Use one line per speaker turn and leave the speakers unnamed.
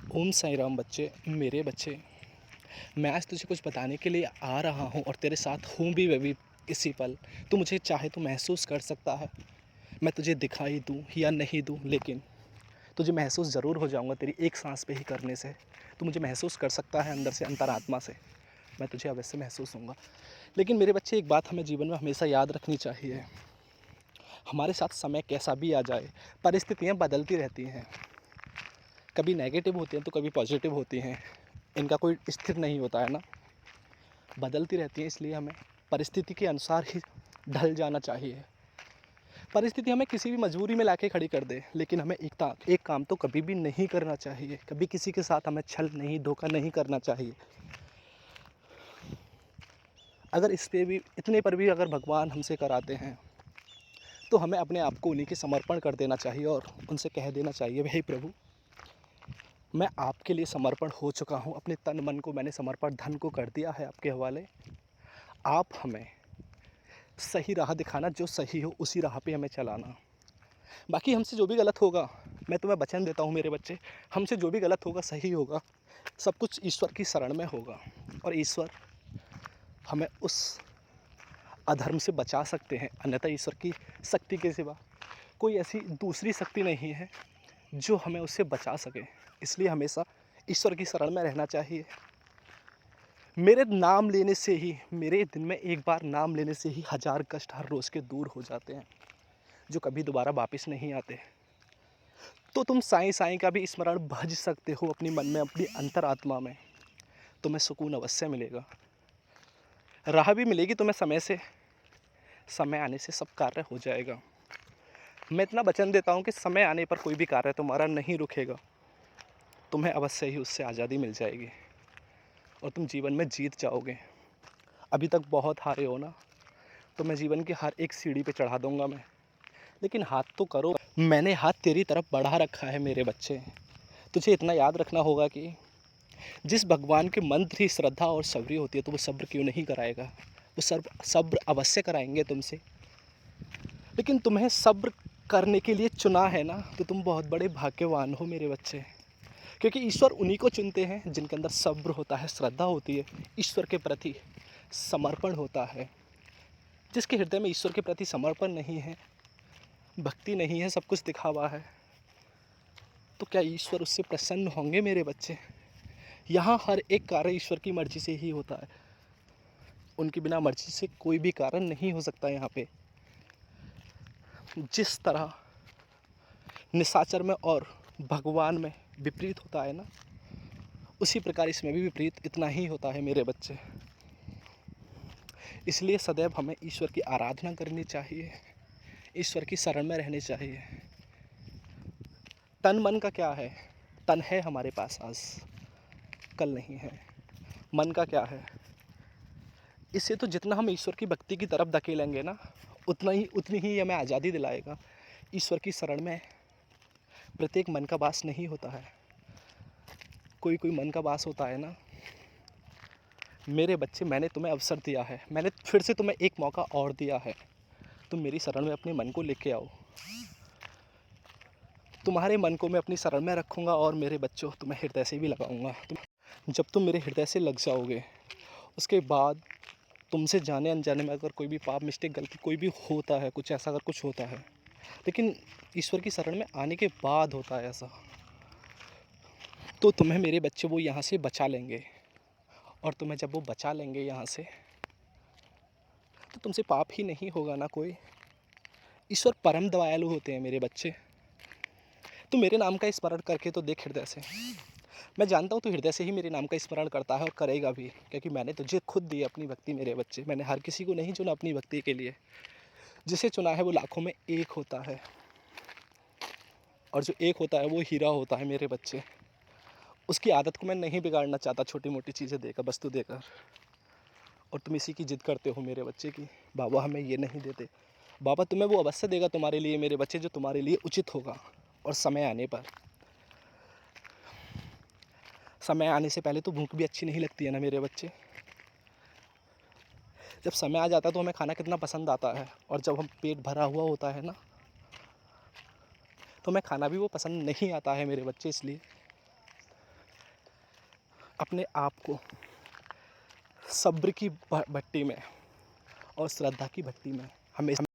ओम साईं राम बच्चे, मेरे बच्चे। मैं आज तुझे कुछ बताने के लिए आ रहा हूँ और तेरे साथ हूँ भी मैं भी इसी पल। तू मुझे चाहे तो महसूस कर सकता है। मैं तुझे दिखाई दूँ या नहीं दूँ, लेकिन तुझे महसूस ज़रूर हो जाऊँगा तेरी एक सांस पे ही करने से। तू मुझे महसूस कर सकता है अंदर से, अंतरात्मा से। मैं तुझे अवश्य महसूस होऊँगा। लेकिन मेरे बच्चे, एक बात हमें जीवन में हमेशा याद रखनी चाहिए। हमारे साथ समय कैसा भी आ जाए, परिस्थितियाँ बदलती रहती हैं। कभी नेगेटिव होती हैं तो कभी पॉजिटिव होती हैं। इनका कोई स्थिर नहीं होता है ना, बदलती रहती हैं। इसलिए हमें परिस्थिति के अनुसार ही ढल जाना चाहिए। परिस्थिति हमें किसी भी मजबूरी में लाके खड़ी कर दे, लेकिन हमें एक काम तो कभी भी नहीं करना चाहिए। कभी किसी के साथ हमें छल नहीं, धोखा नहीं करना चाहिए। अगर इस पे भी, इतने पर भी अगर भगवान हमसे कराते हैं, तो हमें अपने आप को उन्हीं के समर्पण कर देना चाहिए और उनसे कह देना चाहिए, हे प्रभु, मैं आपके लिए समर्पण हो चुका हूँ। अपने तन मन को मैंने समर्पण, धन को कर दिया है आपके हवाले। आप हमें सही राह दिखाना, जो सही हो उसी राह पे हमें चलाना। बाकी हमसे जो भी गलत होगा, मैं तुम्हें वचन देता हूँ मेरे बच्चे, हमसे जो भी गलत होगा, सही होगा, सब कुछ ईश्वर की शरण में होगा। और ईश्वर हमें उस अधर्म से बचा सकते हैं। अन्यथा ईश्वर की शक्ति के सिवा कोई ऐसी दूसरी शक्ति नहीं है जो हमें उससे बचा सके। इसलिए हमेशा ईश्वर की शरण में रहना चाहिए। मेरे नाम लेने से ही, मेरे दिन में एक बार नाम लेने से ही 1000 कष्ट हर रोज़ के दूर हो जाते हैं, जो कभी दोबारा वापस नहीं आते। तो तुम साईं साईं का भी स्मरण भज सकते हो अपनी मन में, अपनी अंतरात्मा में। तुम्हें सुकून अवश्य मिलेगा, राह भी मिलेगी तुम्हें समय से। समय आने से सब कार्य हो जाएगा। मैं इतना वचन देता हूँ कि समय आने पर कोई भी कार्य तुम्हारा नहीं रुकेगा। तुम्हें अवश्य ही उससे आज़ादी मिल जाएगी और तुम जीवन में जीत जाओगे। अभी तक बहुत हारे हो ना, तो मैं जीवन की हर एक सीढ़ी पे चढ़ा दूंगा मैं। लेकिन हाथ तो करो। मैंने हाथ तेरी तरफ बढ़ा रखा है मेरे बच्चे। तुझे इतना याद रखना होगा कि जिस भगवान के मंत्र ही श्रद्धा और सब्री होती है, तो वो सब्र क्यों नहीं कराएगा। वो सब्र अवश्य कराएंगे तुमसे। लेकिन तुम्हें सब्र करने के लिए चुना है ना, तो तुम बहुत बड़े भाग्यवान हो मेरे बच्चे। क्योंकि ईश्वर उन्हीं को चुनते हैं जिनके अंदर सब्र होता है, श्रद्धा होती है, ईश्वर के प्रति समर्पण होता है। जिसके हृदय में ईश्वर के प्रति समर्पण नहीं है, भक्ति नहीं है, सब कुछ दिखावा है, तो क्या ईश्वर उससे प्रसन्न होंगे मेरे बच्चे। यहाँ हर एक कार्य ईश्वर की मर्जी से ही होता है। उनकी बिना मर्जी से कोई भी कारण नहीं हो सकता। यहाँ पे जिस तरह निशाचर में और भगवान में विपरीत होता है ना, उसी प्रकार इसमें भी विपरीत इतना ही होता है मेरे बच्चे। इसलिए सदैव हमें ईश्वर की आराधना करनी चाहिए, ईश्वर की शरण में रहनी चाहिए। तन मन का क्या है, तन है हमारे पास आज, कल नहीं है। मन का क्या है, इससे तो जितना हम ईश्वर की भक्ति की तरफ धकेलेंगे ना, उतनी ही हमें आज़ादी दिलाएगा। ईश्वर की शरण में प्रत्येक मन का वास नहीं होता है, कोई कोई मन का वास होता है ना। मेरे बच्चे, मैंने तुम्हें अवसर दिया है, मैंने फिर से तुम्हें एक मौका और दिया है। तुम मेरी शरण में अपने मन को लेके आओ। तुम्हारे मन को मैं अपनी शरण में रखूँगा और मेरे बच्चों, तुम्हें हृदय से भी लगाऊंगा। जब तुम मेरे हृदय से लग जाओगे, उसके बाद तुमसे जाने अनजाने में अगर कोई भी पाप, मिस्टेक, गलती कोई भी होता है, कुछ ऐसा अगर कुछ होता है, लेकिन ईश्वर की शरण में आने के बाद होता है ऐसा, तो तुम्हें मेरे बच्चे वो यहाँ से बचा लेंगे। और तुम्हें जब वो बचा लेंगे यहाँ से, तो तुमसे पाप ही नहीं होगा ना कोई। ईश्वर परम दयालु होते हैं मेरे बच्चे। तू मेरे नाम का स्मरण करके तो देख हृदय से। मैं जानता हूँ तू हृदय से ही मेरे नाम का स्मरण करता है और करेगा भी, क्योंकि मैंने तुझे खुद दी अपनी भक्ति मेरे बच्चे। मैंने हर किसी को नहीं चुना अपनी भक्ति के लिए। जिसे चुना है वो लाखों में एक होता है, और जो एक होता है वो हीरा होता है मेरे बच्चे। उसकी आदत को मैं नहीं बिगाड़ना चाहता, छोटी मोटी चीज़ें देकर, वस्तु देकर। और तुम इसी की जिद करते हो मेरे बच्चे की, बाबा हमें ये नहीं देते। बाबा तुम्हें वो अवश्य देगा तुम्हारे लिए मेरे बच्चे, जो तुम्हारे लिए उचित होगा। और समय आने पर, समय आने से पहले तो भूख भी अच्छी नहीं लगती है ना मेरे बच्चे। जब समय आ जाता है तो हमें खाना कितना पसंद आता है, और जब हम पेट भरा हुआ होता है ना, तो हमें खाना भी वो पसंद नहीं आता है मेरे बच्चे। इसलिए अपने आप को सब्र की भट्टी में और श्रद्धा की भट्टी में हमेशा